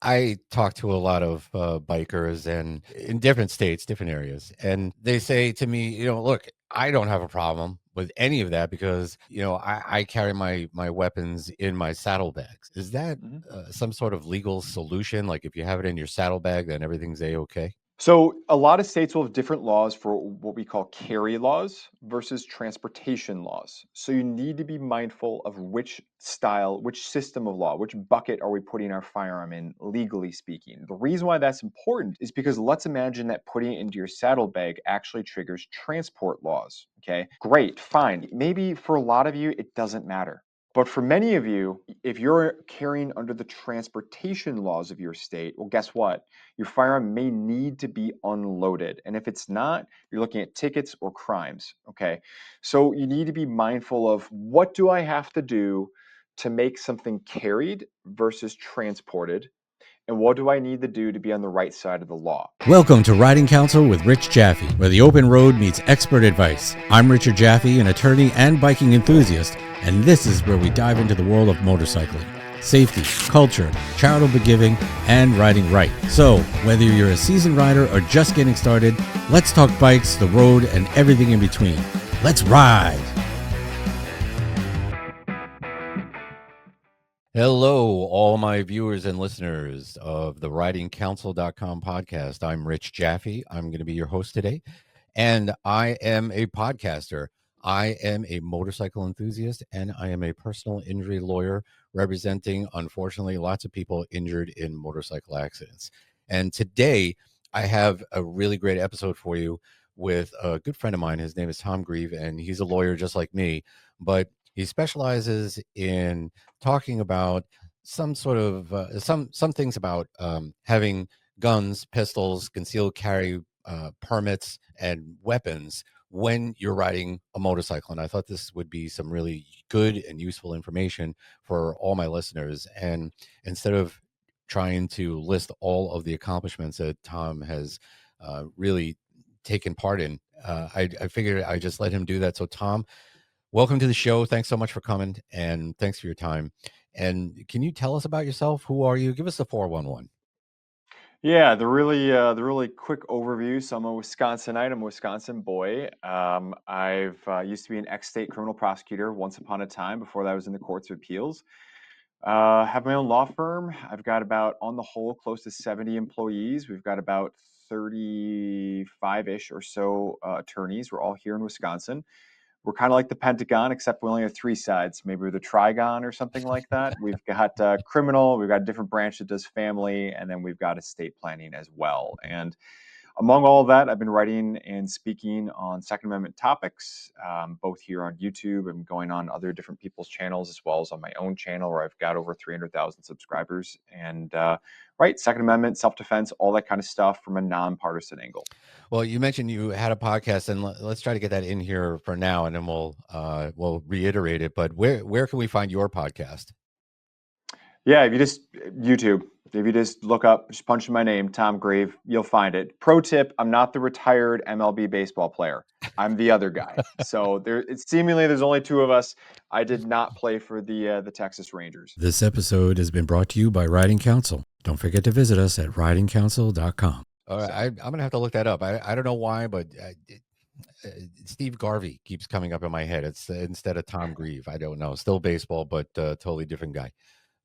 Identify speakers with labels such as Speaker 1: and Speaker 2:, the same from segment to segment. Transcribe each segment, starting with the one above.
Speaker 1: I talk to a lot of bikers and in different states, different areas, and they say to me, look, I don't have a problem with any of that because I carry my weapons in my saddlebags. Is that
Speaker 2: Mhm.
Speaker 1: some sort of legal solution? Like if you have it in your saddlebag, then everything's a-okay?
Speaker 2: So a lot of states will have different laws for what we call carry laws versus transportation laws. So you need to be mindful of which style, which system of law, which bucket are we putting our firearm in, legally speaking. The reason why that's important is because let's imagine that putting it into your saddlebag actually triggers transport laws. Okay, great, fine. Maybe for a lot of you, it doesn't matter. But for many of you, if you're carrying under the transportation laws of your state, well, guess what? Your firearm may need to be unloaded. And if it's not, you're looking at tickets or crimes. Okay. So you need to be mindful of what do I have to do to make something carried versus transported? And what do I need to do to be on the right side of the law?
Speaker 1: Welcome to Riding Counsel with Rich Jaffe, where the open road meets expert advice. I'm Richard Jaffe, an attorney and biking enthusiast, and this is where we dive into the world of motorcycling. Safety, culture, charitable giving, and riding right. So, whether you're a seasoned rider or just getting started, let's talk bikes, the road, and everything in between. Let's ride! Hello, all my viewers and listeners of the ridingcounsel.com podcast. I'm Rich Jaffe. I'm going to be your host today, and I am a podcaster. I am a motorcycle enthusiast, and I am a personal injury lawyer representing, unfortunately, lots of people injured in motorcycle accidents. And today, I have a really great episode for you with a good friend of mine. His name is Tom Grieve, and he's a lawyer just like me, but he specializes in talking about some sort of some things about having guns, pistols, concealed carry permits, and weapons when you're riding a motorcycle. And I thought this would be some really good and useful information for all my listeners. And instead of trying to list all of the accomplishments that Tom has really taken part in, I figured I just let him do that. So, Tom, welcome to the show. Thanks so much for coming, and thanks for your time. And can you tell us about yourself? Who are you? Give us the 411.
Speaker 2: Yeah, the really quick overview. So I'm a Wisconsinite. I'm a Wisconsin boy. I've used to be an ex-state criminal prosecutor once upon a time. Before that, I was in the courts of appeals. Have my own law firm. I've got about, on the whole, close to 70 employees. We've got about 35-ish or so attorneys. We're all here in Wisconsin. We're kind of like the Pentagon, except we only have three sides. Maybe we're the Trigon or something like that. We've got criminal, we've got a different branch that does family, and then we've got estate planning as well. And among all of that, I've been writing and speaking on Second Amendment topics, both here on YouTube and going on other different people's channels, as well as on my own channel where I've got over 300,000 subscribers. And right, Second Amendment, self-defense, all that kind of stuff from a nonpartisan angle.
Speaker 1: Well, you mentioned you had a podcast, and let's try to get that in here for now, and then we'll reiterate it. But where can we find your podcast?
Speaker 2: Yeah, if you just YouTube, if you just look up, just punch in my name, Tom Grieve, you'll find it. Pro tip: I'm not the retired MLB baseball player. I'm the other guy. So it's seemingly there's only two of us. I did not play for the Texas Rangers.
Speaker 1: This episode has been brought to you by Riding Counsel. Don't forget to visit us at ridingcounsel.com. All right,
Speaker 2: So
Speaker 1: I'm going to have to look that up. I don't know why, but Steve Garvey keeps coming up in my head. It's instead of Tom Grieve. I don't know. Still baseball, but totally different guy.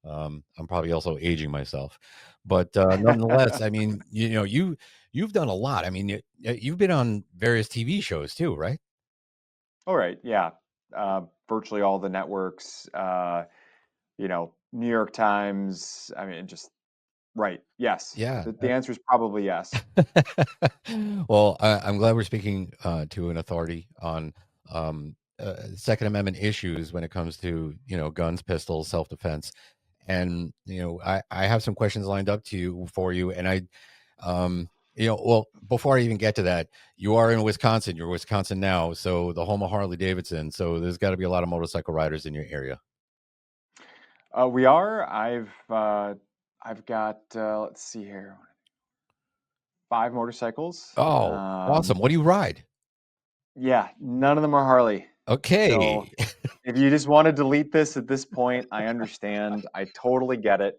Speaker 1: I'm probably also aging myself, but nonetheless, I mean, you've done a lot. I mean, you've been on various TV shows too, right?
Speaker 2: all right, yeah, virtually all the networks. New York Times. I mean, just right. Yes,
Speaker 1: Yeah.
Speaker 2: the answer is probably yes.
Speaker 1: Well, I'm glad we're speaking to an authority on Second Amendment issues when it comes to guns, pistols, self defense, and I have some questions lined up for you, and well, before I even get to that, you are in Wisconsin. You're Wisconsin now, so the home of Harley Davidson. So there's got to be a lot of motorcycle riders in your area.
Speaker 2: We are. I've got. Let's see here. 5 motorcycles.
Speaker 1: Oh, awesome! What do you ride?
Speaker 2: Yeah, none of them are Harley. So
Speaker 1: Okay.
Speaker 2: if you just want to delete this at this point, I understand. I totally get it.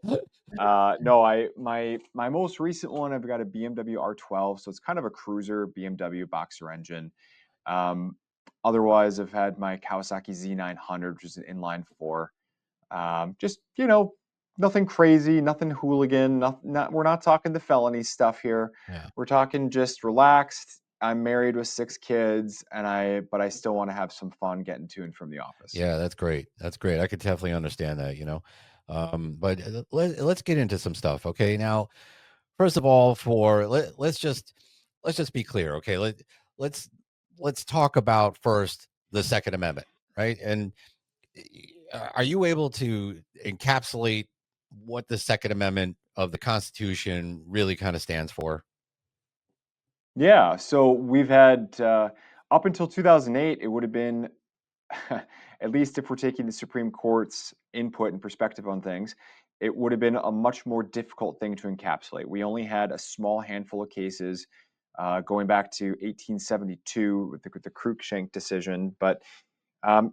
Speaker 2: No, my most recent one, I've got a BMW R12, so it's kind of a cruiser BMW boxer engine. Um, Otherwise, I've had my Kawasaki Z900, which is an inline four. Just nothing crazy, nothing hooligan. We're not talking the felony stuff here.
Speaker 1: Yeah.
Speaker 2: We're talking just relaxed. I'm married with 6 kids, but I still want to have some fun getting to and from the office.
Speaker 1: Yeah, that's great. That's great. I could definitely understand that, you know. But let's get into some stuff. Okay. Now, first of all, let's just be clear. Okay. Let's let's talk about first the Second Amendment, right? And are you able to encapsulate what the Second Amendment of the Constitution really kind of stands for?
Speaker 2: Yeah, so we've had up until 2008, it would have been, at least if we're taking the Supreme Court's input and perspective on things, it would have been a much more difficult thing to encapsulate. We only had a small handful of cases going back to 1872 with the Cruikshank decision. But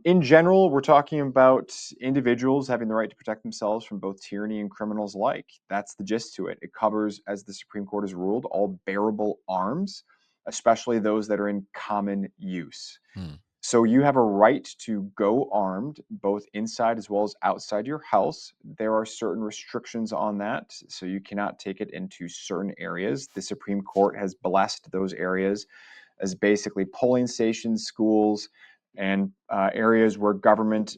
Speaker 2: in general, we're talking about individuals having the right to protect themselves from both tyranny and criminals alike. That's the gist to it. It covers, as the Supreme Court has ruled, all bearable arms, especially those that are in common use.
Speaker 1: Hmm.
Speaker 2: So you have a right to go armed, both inside as well as outside your house. There are certain restrictions on that, so you cannot take it into certain areas. The Supreme Court has blessed those areas as basically polling stations, schools, and areas where government,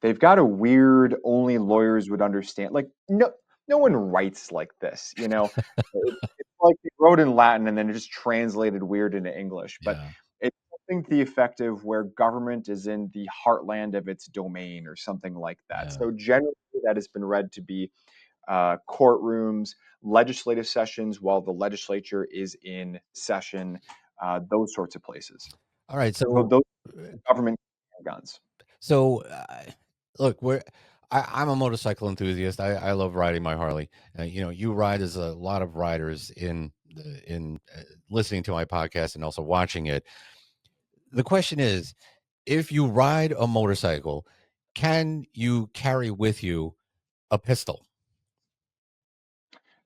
Speaker 2: they've got a weird only lawyers would understand. Like no one writes like this, you know. It's like they wrote in Latin and then it just translated weird into English. But
Speaker 1: Yeah.
Speaker 2: it's something to the effect of where government is in the heartland of its domain or something like that.
Speaker 1: Yeah.
Speaker 2: So generally, that has been read to be courtrooms, legislative sessions while the legislature is in session, those sorts of places.
Speaker 1: All right.
Speaker 2: So
Speaker 1: So,
Speaker 2: those
Speaker 1: uh,
Speaker 2: government guns.
Speaker 1: so look, I'm a motorcycle enthusiast. I love riding my Harley. You know, you ride as a lot of riders in listening to my podcast and also watching it. The question is, if you ride a motorcycle, can you carry with you a pistol?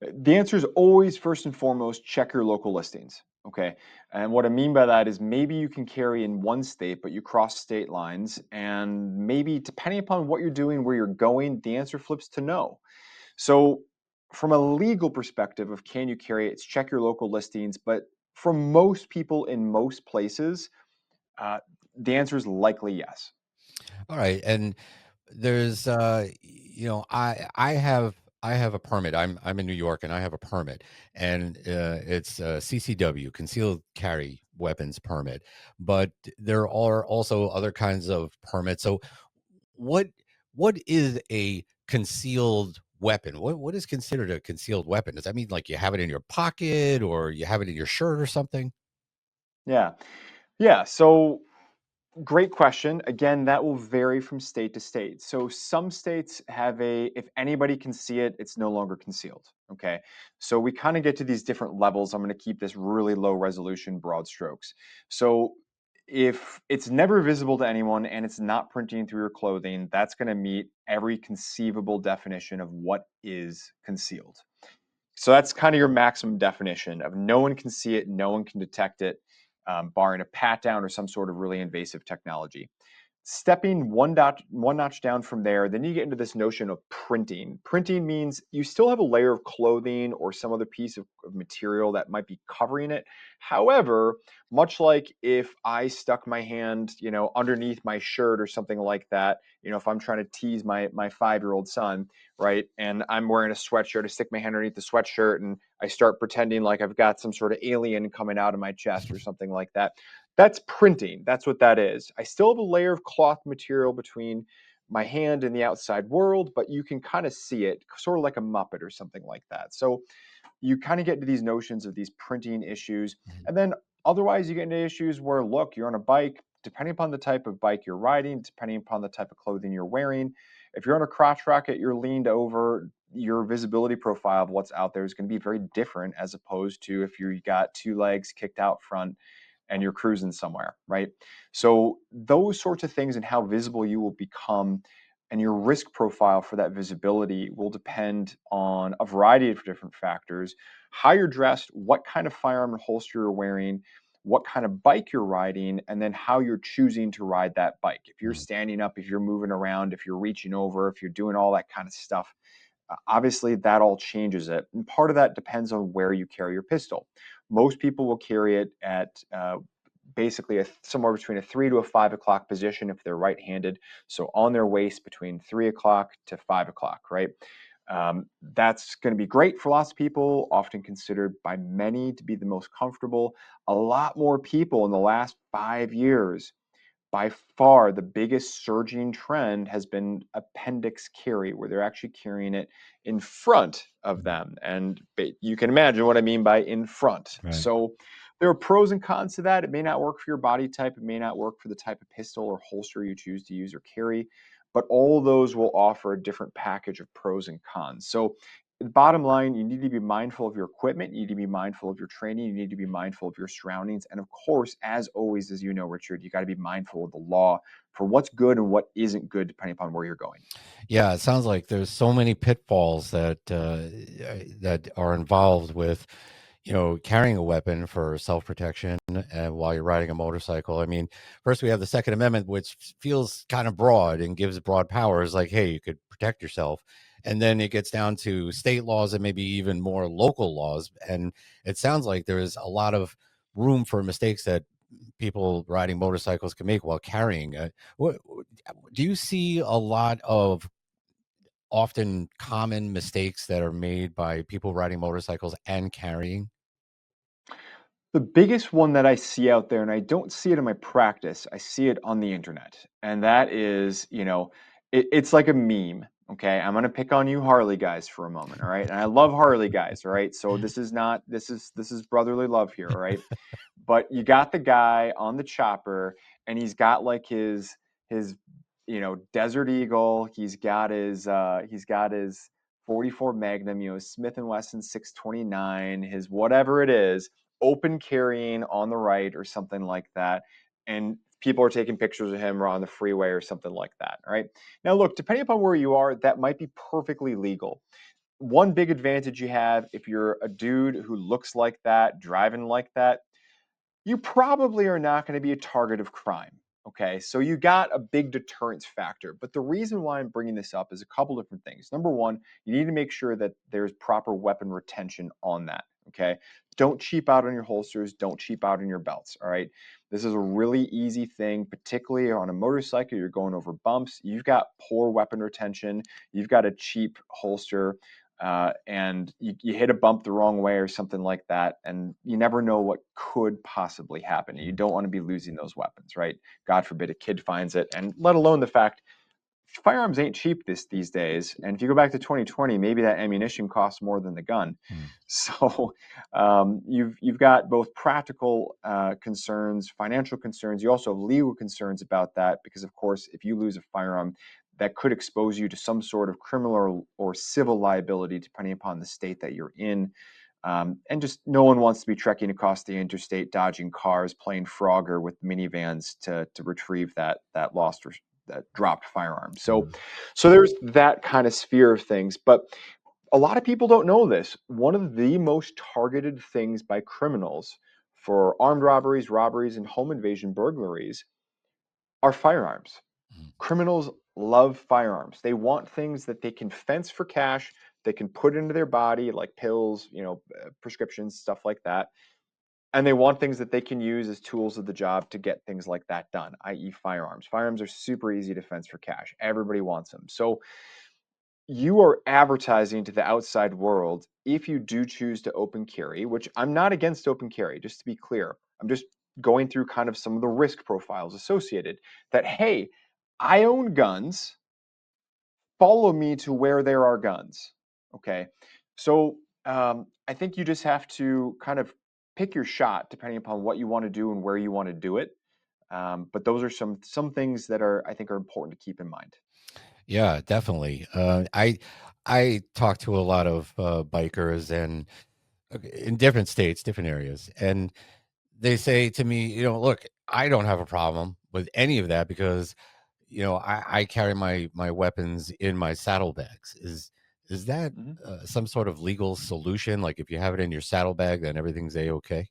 Speaker 2: The answer is always first and foremost check your local listings. Okay. And what I mean by that is maybe you can carry in one state, but you cross state lines. And maybe depending upon what you're doing, where you're going, the answer flips to no. So, from a legal perspective of can you carry it, it's check your local listings. But for most people in most places, uh, the answer is likely yes.
Speaker 1: All right, and there's you know, I have a permit. I'm in New York and I have a permit, and it's CCW, concealed carry weapons permit. But there are also other kinds of permits. So what what is a concealed weapon? What is considered a concealed weapon? Does that mean like you have it in your pocket or you have it in your shirt or something?
Speaker 2: Yeah. Yeah. So, great question. Again, that will vary from state to state. So some states have if anybody can see it, it's no longer concealed. Okay. So we kind of get to these different levels. I'm going to keep this really low resolution, broad strokes. So if it's never visible to anyone and it's not printing through your clothing, that's going to meet every conceivable definition of what is concealed. So that's kind of your maximum definition of no one can see it, no one can detect it, barring a pat down or some sort of really invasive technology. Stepping one notch down from there, then you get into this notion of printing. Printing means you still have a layer of clothing or some other piece of material that might be covering it. However, much like if I stuck my hand, underneath my shirt or something like that, if I'm trying to tease my 5-year-old son, right, and I'm wearing a sweatshirt, I stick my hand underneath the sweatshirt and I start pretending like I've got some sort of alien coming out of my chest or something like that. That's printing. That's what that is. I still have a layer of cloth material between my hand and the outside world, but you can kind of see it, sort of like a Muppet or something like that. So you kind of get into these notions of these printing issues.
Speaker 1: Mhm.
Speaker 2: And then otherwise, you get into issues where, look, you're on a bike, depending upon the type of bike you're riding, depending upon the type of clothing you're wearing. If you're on a crotch rocket, you're leaned over, your visibility profile of what's out there is going to be very different as opposed to if you got two legs kicked out front and you're cruising somewhere, right? So those sorts of things and how visible you will become and your risk profile for that visibility will depend on a variety of different factors: how you're dressed, what kind of firearm and holster you're wearing, what kind of bike you're riding, and then how you're choosing to ride that bike. If you're standing up, if you're moving around, if you're reaching over, if you're doing all that kind of stuff, obviously that all changes it. And part of that depends on where you carry your pistol. Most people will carry it at basically somewhere between a 3 to a 5 o'clock position if they're right-handed. So on their waist between 3 o'clock to 5 o'clock, right? That's going to be great for lots of people, often considered by many to be the most comfortable. A lot more people in the last 5 years, by far the biggest surging trend has been appendix carry, where they're actually carrying it in front of them. And you can imagine what I mean by in front.
Speaker 1: Right.
Speaker 2: So there are pros and cons to that. It may not work for your body type. It may not work for the type of pistol or holster you choose to use or carry, but all those will offer a different package of pros and cons. So the bottom line, you need to be mindful of your equipment. You need to be mindful of your training. You need to be mindful of your surroundings. And of course, as always, as you know, Richard, you got to be mindful of the law for what's good and what isn't good, depending upon where you're going.
Speaker 1: Yeah, it sounds like there's so many pitfalls that are involved with, carrying a weapon for self-protection while you're riding a motorcycle. I mean, first we have the Second Amendment, which feels kind of broad and gives broad powers, like, hey, you could protect yourself. And then it gets down to state laws and maybe even more local laws. And it sounds like there is a lot of room for mistakes that people riding motorcycles can make while carrying. Do you see a lot of often common mistakes that are made by people riding motorcycles and carrying?
Speaker 2: The biggest one that I see out there, and I don't see it in my practice, I see it on the internet. And that is, it's like a meme. Okay. I'm going to pick on you Harley guys for a moment. All right. And I love Harley guys. All right. So this is brotherly love here. All right. But you got the guy on the chopper and he's got like his Desert Eagle. He's got his 44 Magnum, Smith and Wesson 629, his whatever it is, open carrying on the right or something like that. And people are taking pictures of him or on the freeway or something like that. All right. Now, look, depending upon where you are, that might be perfectly legal. One big advantage you have if you're a dude who looks like that, driving like that, you probably are not going to be a target of crime. Okay, so you got a big deterrence factor. But the reason why I'm bringing this up is a couple different things. Number one, you need to make sure that there's proper weapon retention on that. Okay, don't cheap out on your holsters, don't cheap out on your belts. All right, this is a really easy thing, particularly on a motorcycle. You're going over bumps, you've got poor weapon retention, you've got a cheap holster. And you hit a bump the wrong way or something like that, and you never know what could possibly happen. You don't want to be losing those weapons, right? God forbid a kid finds it, and let alone the fact firearms ain't cheap these days. And if you go back to 2020, maybe that ammunition costs more than the gun. So you've got both practical concerns, financial concerns. You also have legal concerns about that because, of course, if you lose a firearm, that could expose you to some sort of criminal or civil liability, depending upon the state that you're in. And just no one wants to be trekking across the interstate, dodging cars, playing Frogger with minivans to retrieve that lost or that dropped firearm. So there's that kind of sphere of things. But a lot of people don't know this. One of the most targeted things by criminals for armed robberies, and home invasion burglaries are firearms. Criminals love firearms. They want things that they can fence for cash, they can put into their body, like pills, prescriptions, stuff like that. And they want things that they can use as tools of the job to get things like that done, i.e., firearms. Firearms are super easy to fence for cash. Everybody wants them. So you are advertising to the outside world if you do choose to open carry, which I'm not against open carry, just to be clear. I'm just going through kind of some of the risk profiles associated that, hey, I own guns, follow me to where there are guns. Okay. So I think you just have to kind of pick your shot depending upon what you want to do and where you want to do it. But those are some things that I think are important to keep in mind.
Speaker 1: Yeah, definitely. I talk to a lot of bikers and in different states, different areas, and they say to me, look, I don't have a problem with any of that because I carry my weapons in my saddlebags. Is that
Speaker 2: Mhm.
Speaker 1: some sort of legal solution? Like if you have it in your saddlebag, then everything's a okay.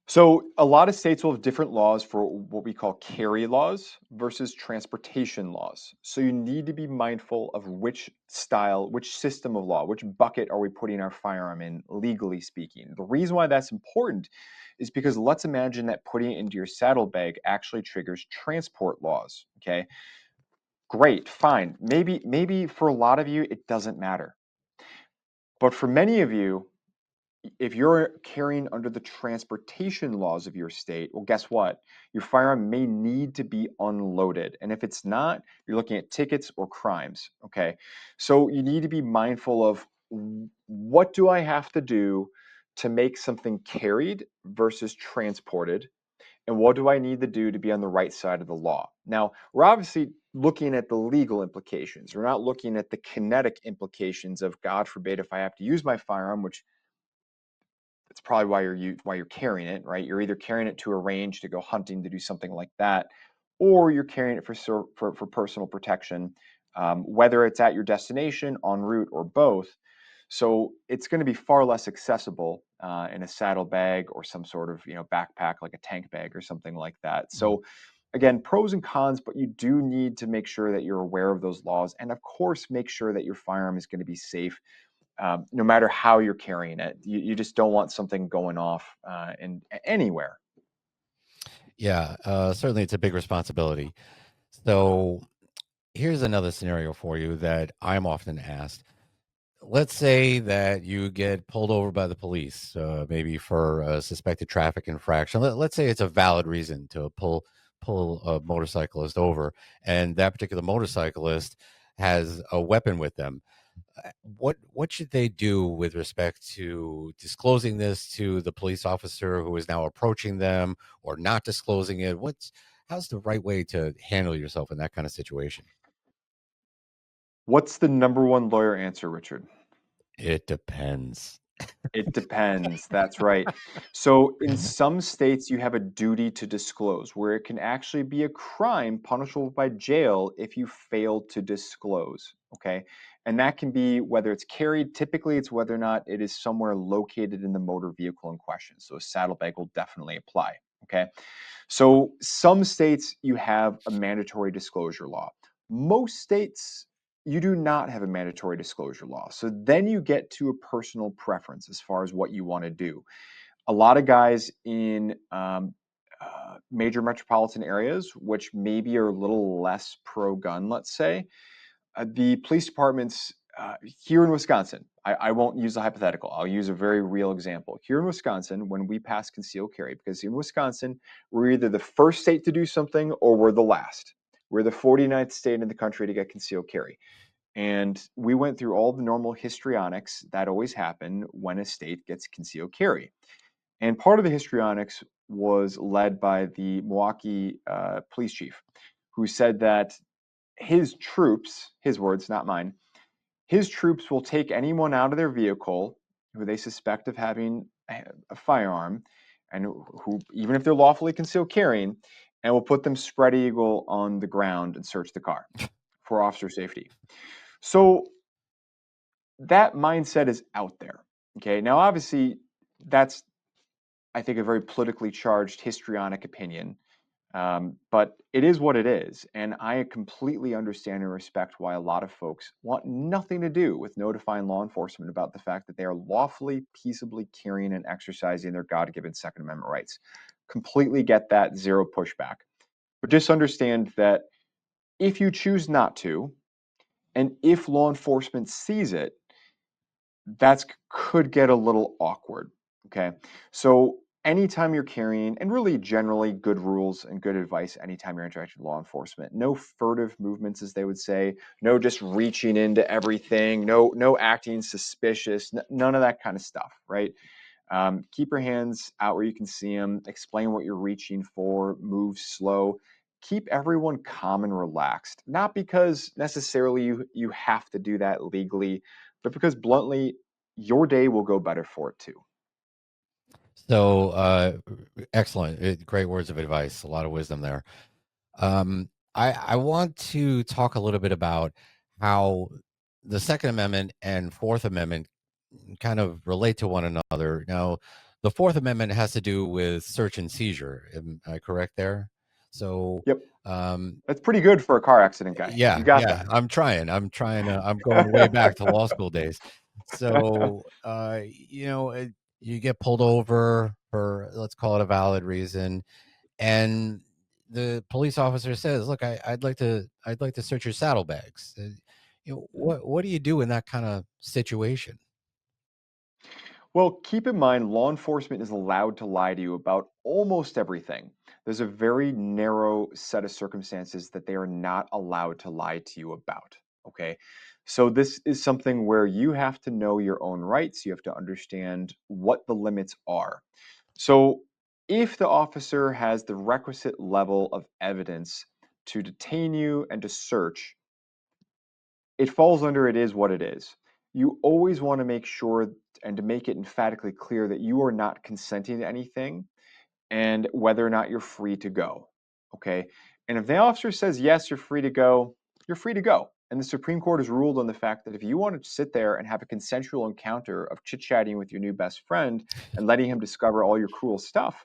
Speaker 2: So, a lot of states will have different laws for what we call carry laws versus transportation laws. So, you need to be mindful of which style, which system of law, which bucket are we putting our firearm in, legally speaking. The reason why that's important is because let's imagine that putting it into your saddlebag actually triggers transport laws. Okay, great, fine. Maybe for a lot of you, it doesn't matter. But for many of you, if you're carrying under the transportation laws of your state, well, guess what? Your firearm may need to be unloaded. And if it's not, you're looking at tickets or crimes. Okay. So you need to be mindful of what do I have to do to make something carried versus transported? And what do I need to do to be on the right side of the law? Now, we're obviously looking at the legal implications. We're not looking at the kinetic implications of, God forbid, if I have to use my firearm, which it's probably why you're carrying it, right? You're either carrying it to a range to go hunting to do something like that, or you're carrying it for personal protection, whether it's at your destination, en route, or both. So it's going to be far less accessible in a saddlebag or some sort of backpack like a tank bag or something like that.
Speaker 1: Mhm.
Speaker 2: So again, pros and cons, but you do need to make sure that you're aware of those laws, and of course, make sure that your firearm is going to be safe no matter how you're carrying it. You just don't want something going off in anywhere.
Speaker 1: Yeah, certainly it's a big responsibility. So here's another scenario for you that I'm often asked. Let's say that you get pulled over by the police, maybe for a suspected traffic infraction. Let's say it's a valid reason to pull a motorcyclist over, and that particular motorcyclist has a weapon with them. What should they do with respect to disclosing this to the police officer who is now approaching them, or not disclosing it? How's the right way to handle yourself in that kind of situation?
Speaker 2: What's the number one lawyer answer, Richard?
Speaker 1: It depends.
Speaker 2: It depends. That's right. So, in some states, you have a duty to disclose, where it can actually be a crime punishable by jail if you fail to disclose. Okay. And that can be whether it's carried, typically, it's whether or not it is somewhere located in the motor vehicle in question. So, a saddlebag will definitely apply. Okay. So, some states you have a mandatory disclosure law. Most states you do not have a mandatory disclosure law. So then you get to a personal preference as far as what you want to do. A lot of guys in major metropolitan areas, which maybe are a little less pro gun, let's say, the police departments here in Wisconsin, I won't use a hypothetical. I'll use a very real example. Here in Wisconsin, when we pass concealed carry, because in Wisconsin, we're either the first state to do something or we're the last. We're the 49th state in the country to get concealed carry. And we went through all the normal histrionics that always happen when a state gets concealed carry. And part of the histrionics was led by the Milwaukee police chief, who said that his troops, his words, not mine, his troops will take anyone out of their vehicle who they suspect of having a firearm and who, even if they're lawfully concealed carrying, and will put them spread eagle on the ground and search the car for officer safety. So that mindset is out there. Okay. Now, obviously, that's, I think, a very politically charged histrionic opinion. But it is what it is. And I completely understand and respect why a lot of folks want nothing to do with notifying law enforcement about the fact that they are lawfully, peaceably carrying and exercising their God given Second Amendment rights. Completely get that, zero pushback. But just understand that if you choose not to, and if law enforcement sees it, that's could get a little awkward. Okay. So anytime you're carrying, and really generally good rules and good advice anytime you're interacting with law enforcement, no furtive movements, as they would say, no just reaching into everything, no acting suspicious, none of that kind of stuff, right? Keep your hands out where you can see them, explain what you're reaching for, move slow. Keep everyone calm and relaxed, not because necessarily you have to do that legally, but because bluntly, your day will go better for it too.
Speaker 1: So, excellent. Great words of advice. A lot of wisdom there. I want to talk a little bit about how the Second Amendment and Fourth Amendment kind of relate to one another. Now, the Fourth Amendment has to do with search and seizure. Am I correct there? So,
Speaker 2: Yep.
Speaker 1: um,
Speaker 2: That's pretty good for a car accident guy. You
Speaker 1: yeah,
Speaker 2: got
Speaker 1: yeah,
Speaker 2: that.
Speaker 1: I'm trying. I'm going way back to law school days. So, you get pulled over for, let's call it, a valid reason, and the police officer says, "Look, I'd like to search your saddlebags." What do you do in that kind of situation?
Speaker 2: Well, keep in mind, law enforcement is allowed to lie to you about almost everything. There's a very narrow set of circumstances that they are not allowed to lie to you about. Okay. So, this is something where you have to know your own rights. You have to understand what the limits are. So, if the officer has the requisite level of evidence to detain you and to search, it falls under it is what it is. You always want to make sure and to make it emphatically clear that you are not consenting to anything and whether or not you're free to go. Okay. And if the officer says, yes, you're free to go, you're free to go. And the Supreme Court has ruled on the fact that if you want to sit there and have a consensual encounter of chit chatting with your new best friend and letting him discover all your cruel stuff,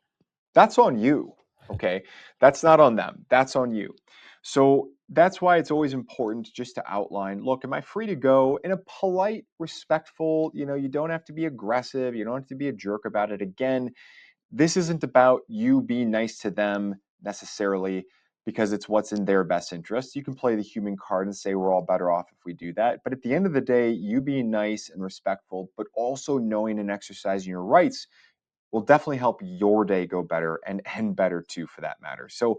Speaker 2: that's on you. Okay. That's not on them. That's on you. So that's why it's always important just to outline, look, am I free to go in a polite, respectful, you don't have to be aggressive. You don't have to be a jerk about it. Again, this isn't about you being nice to them necessarily because it's what's in their best interest. You can play the human card and say we're all better off if we do that. But at the end of the day, you being nice and respectful, but also knowing and exercising your rights will definitely help your day go better and end better too, for that matter. So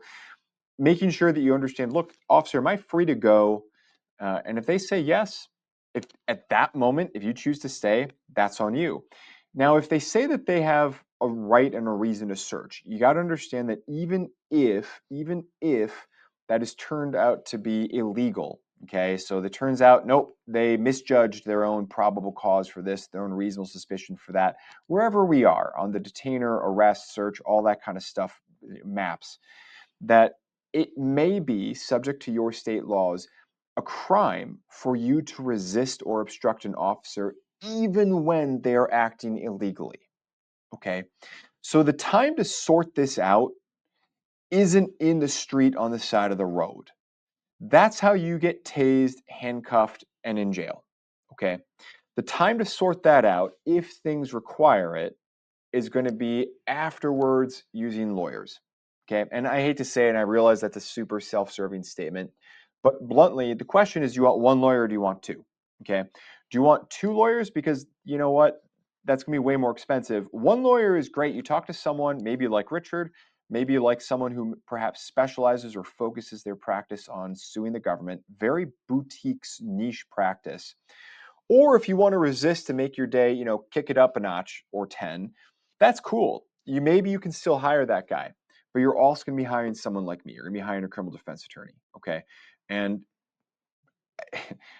Speaker 2: making sure that you understand, look, officer, am I free to go? And if they say yes, if at that moment, if you choose to stay, that's on you. Now, if they say that they have a right and a reason to search, you got to understand that even if that is turned out to be illegal, okay, so it turns out, nope, they misjudged their own probable cause for this, their own reasonable suspicion for that, wherever we are on the detainer, arrest, search, all that kind of stuff, maps, that it may be subject to your state laws a crime for you to resist or obstruct an officer even when they are acting illegally. Okay. So the time to sort this out isn't in the street on the side of the road. That's how you get tased, handcuffed, and in jail. Okay. The time to sort that out, if things require it, is going to be afterwards using lawyers. Okay. And I hate to say it, and I realize that's a super self serving statement, but bluntly, the question is, do you want one lawyer or do you want two? Okay. Do you want two lawyers? Because you know what? That's going to be way more expensive. One lawyer is great. You talk to someone, maybe like Richard, maybe like someone who perhaps specializes or focuses their practice on suing the government, very boutique niche practice. Or if you want to resist to make your day, kick it up a notch or 10, that's cool. Maybe you can still hire that guy, but you're also going to be hiring someone like me. You're going to be hiring a criminal defense attorney, okay? And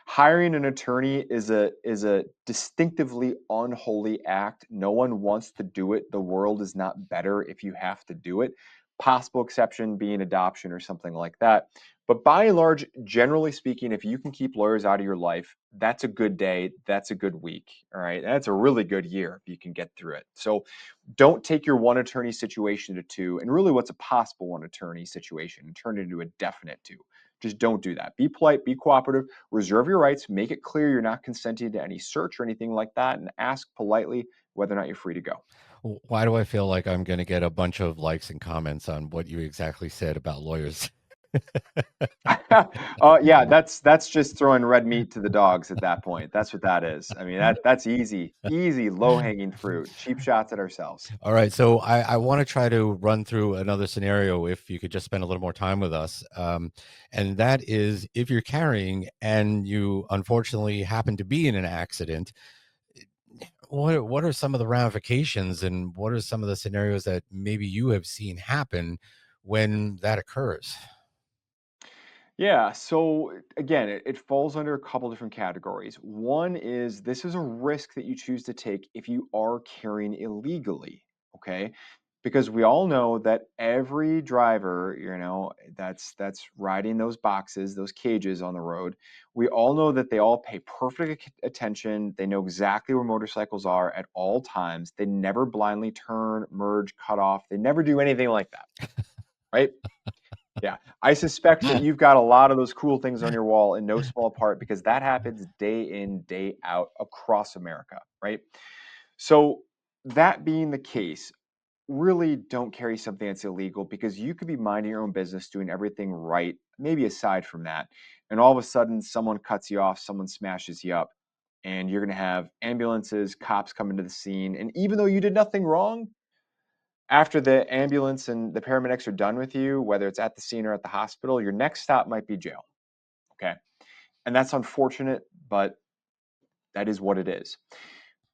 Speaker 2: hiring an attorney is a distinctively unholy act. No one wants to do it. The world is not better if you have to do it. Possible exception being adoption or something like that. But by and large, generally speaking, if you can keep lawyers out of your life, that's a good day. That's a good week. All right. That's a really good year if you can get through it. So don't take your one attorney situation to two, and really what's a possible one attorney situation, and turn it into a definite two. Just don't do that. Be polite, be cooperative, reserve your rights, make it clear you're not consenting to any search or anything like that, and ask politely whether or not you're free to go.
Speaker 1: Why do I feel like I'm going to get a bunch of likes and comments on what you exactly said about lawyers?
Speaker 2: Yeah, that's just throwing red meat to the dogs at that point. That's what that is. I mean, that's easy, easy, low hanging fruit, cheap shots at ourselves.
Speaker 1: All right, so I want to try to run through another scenario if you could just spend a little more time with us. And that is if you're carrying and you unfortunately happen to be in an accident, what are some of the ramifications and what are some of the scenarios that maybe you have seen happen when that occurs?
Speaker 2: Yeah, so again, it falls under a couple different categories. One is this is a risk that you choose to take if you are carrying illegally. Okay, because we all know that every driver, that's riding those boxes, those cages on the road, we all know that they all pay perfect attention. They know exactly where motorcycles are at all times. They never blindly turn, merge, cut off. They never do anything like that, right? Yeah, I suspect that you've got a lot of those cool things on your wall in no small part because that happens day in, day out across America, right? So that being the case, really don't carry something that's illegal because you could be minding your own business, doing everything right, maybe aside from that, and all of a sudden someone cuts you off, someone smashes you up, and you're going to have ambulances, cops coming to the scene, and even though you did nothing wrong, after the ambulance and the paramedics are done with you, whether it's at the scene or at the hospital, your next stop might be jail. Okay. And that's unfortunate, but that is what it is.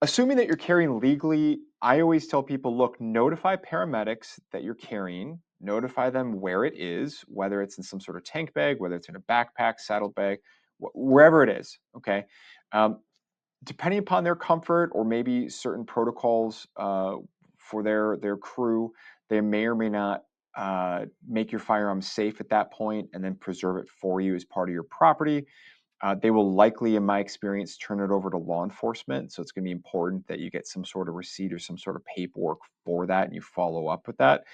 Speaker 2: Assuming that you're carrying legally, I always tell people, look, notify paramedics that you're carrying, notify them where it is, whether it's in some sort of tank bag, whether it's in a backpack, saddle bag, wherever it is. Okay. Depending upon their comfort or maybe certain protocols for their crew, they may or may not make your firearm safe at that point and then preserve it for you as part of your property. They will likely, in my experience, turn it over to law enforcement. So it's going to be important that you get some sort of receipt or some sort of paperwork for that and you follow up with that.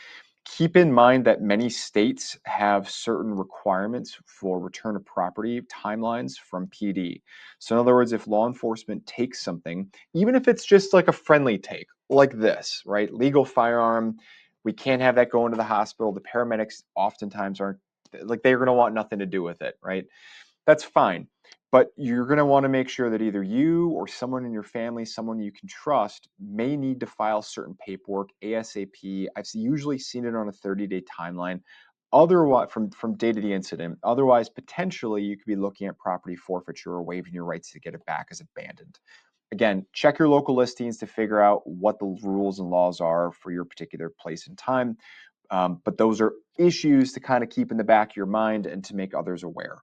Speaker 2: Keep in mind that many states have certain requirements for return of property timelines from PD. So, in other words, if law enforcement takes something, even if it's just like a friendly take, like this, right? Legal firearm, we can't have that go into the hospital. The paramedics oftentimes aren't like they're going to want nothing to do with it, right? That's fine. But you're going to want to make sure that either you or someone in your family, someone you can trust, may need to file certain paperwork ASAP. I've usually seen it on a 30-day timeline. Otherwise, from date of the incident, otherwise, potentially you could be looking at property forfeiture or waiving your rights to get it back as abandoned. Again, check your local listings to figure out what the rules and laws are for your particular place and time. But those are issues to kind of keep in the back of your mind and to make others aware.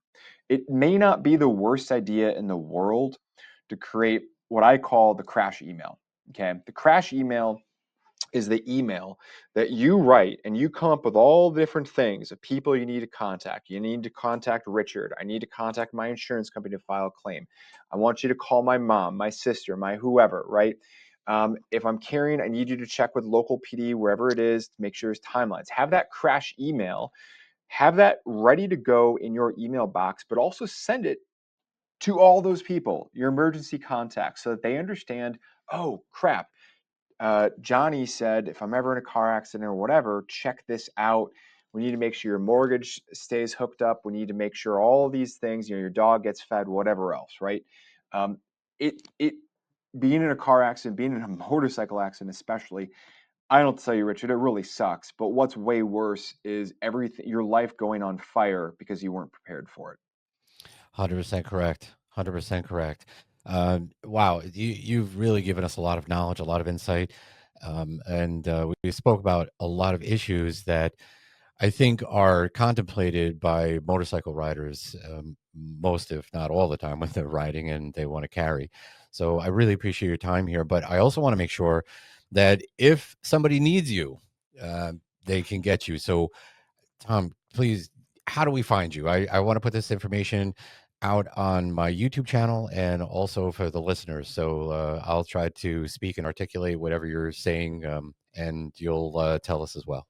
Speaker 2: It may not be the worst idea in the world to create what I call the crash email. Okay. The crash email is the email that you write and you come up with all the different things of people you need to contact. You need to contact Richard. I need to contact my insurance company to file a claim. I want you to call my mom, my sister, my whoever, right? If I'm carrying, I need you to check with local PD, wherever it is, to make sure there's timelines. Have that crash email, have that ready to go in your email box, but also send it to all those people, your emergency contacts, so that they understand, oh, crap. Johnny said, if I'm ever in a car accident or whatever, check this out. We need to make sure your mortgage stays hooked up. We need to make sure all these things, your dog gets fed, whatever else, right? Um, it being in a car accident, being in a motorcycle accident, especially, I don't tell you, Richard, it really sucks. But what's way worse is everything, your life going on fire because you weren't prepared for it.
Speaker 1: 100% correct. 100% correct. Wow, you've really given us a lot of knowledge, a lot of insight, and we spoke about a lot of issues that I think are contemplated by motorcycle riders most, if not all the time, when they're riding and they want to carry. So I really appreciate your time here, but I also want to make sure that if somebody needs you, uh, they can get you. So Tom, please, how do we find you? I want to put this information out on my YouTube channel and also for the listeners. So I'll try to speak and articulate whatever you're saying, and you'll tell us as well.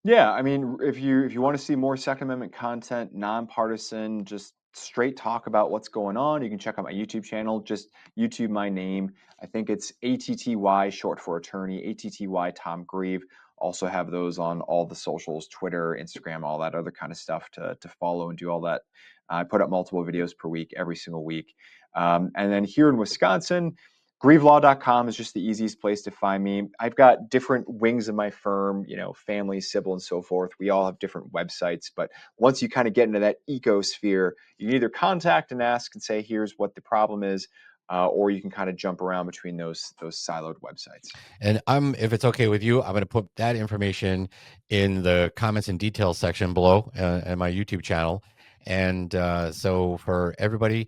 Speaker 2: Yeah, I mean, if you want to see more Second Amendment content, nonpartisan, just straight talk about what's going on, you can check out my YouTube channel. Just YouTube my name. I think it's ATTY, short for attorney. ATTY Tom Grieve. Also have those on all the socials, Twitter, Instagram, all that other kind of stuff to follow and do all that. I put up multiple videos per week, every single week. And then here in Wisconsin, GrieveLaw.com is just the easiest place to find me. I've got different wings of my firm, family, civil, and so forth. We all have different websites, but once you kind of get into that ecosphere, you can either contact and ask and say, here's what the problem is, or you can kind of jump around between those siloed websites.
Speaker 1: And if it's okay with you, I'm going to put that information in the comments and details section below and my YouTube channel. And so for everybody,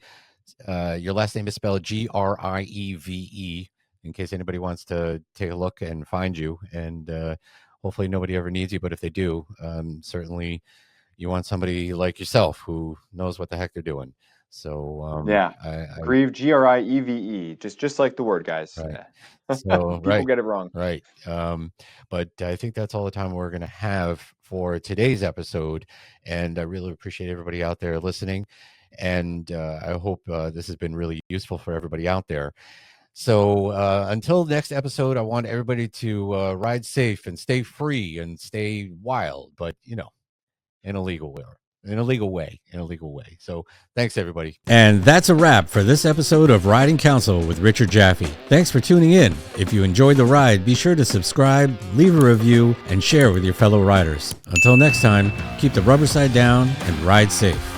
Speaker 1: your last name is spelled Grieve. in case anybody wants to take a look and find you. And hopefully nobody ever needs you, but if they do, certainly you want somebody like yourself who knows what the heck they're doing. So
Speaker 2: Grieve, Grieve, just like the word, guys.
Speaker 1: right. So
Speaker 2: People get it wrong.
Speaker 1: Right. But I think that's all the time we're going to have for today's episode. And I really appreciate everybody out there listening. And I hope this has been really useful for everybody out there. So until the next episode, I want everybody to ride safe and stay free and stay wild, but, in a legal way. In a legal way. So thanks, everybody. And that's a wrap for this episode of Riding Counsel with Richard Jaffe. Thanks for tuning in. If you enjoyed the ride, be sure to subscribe, leave a review, and share with your fellow riders. Until next time, keep the rubber side down and ride safe.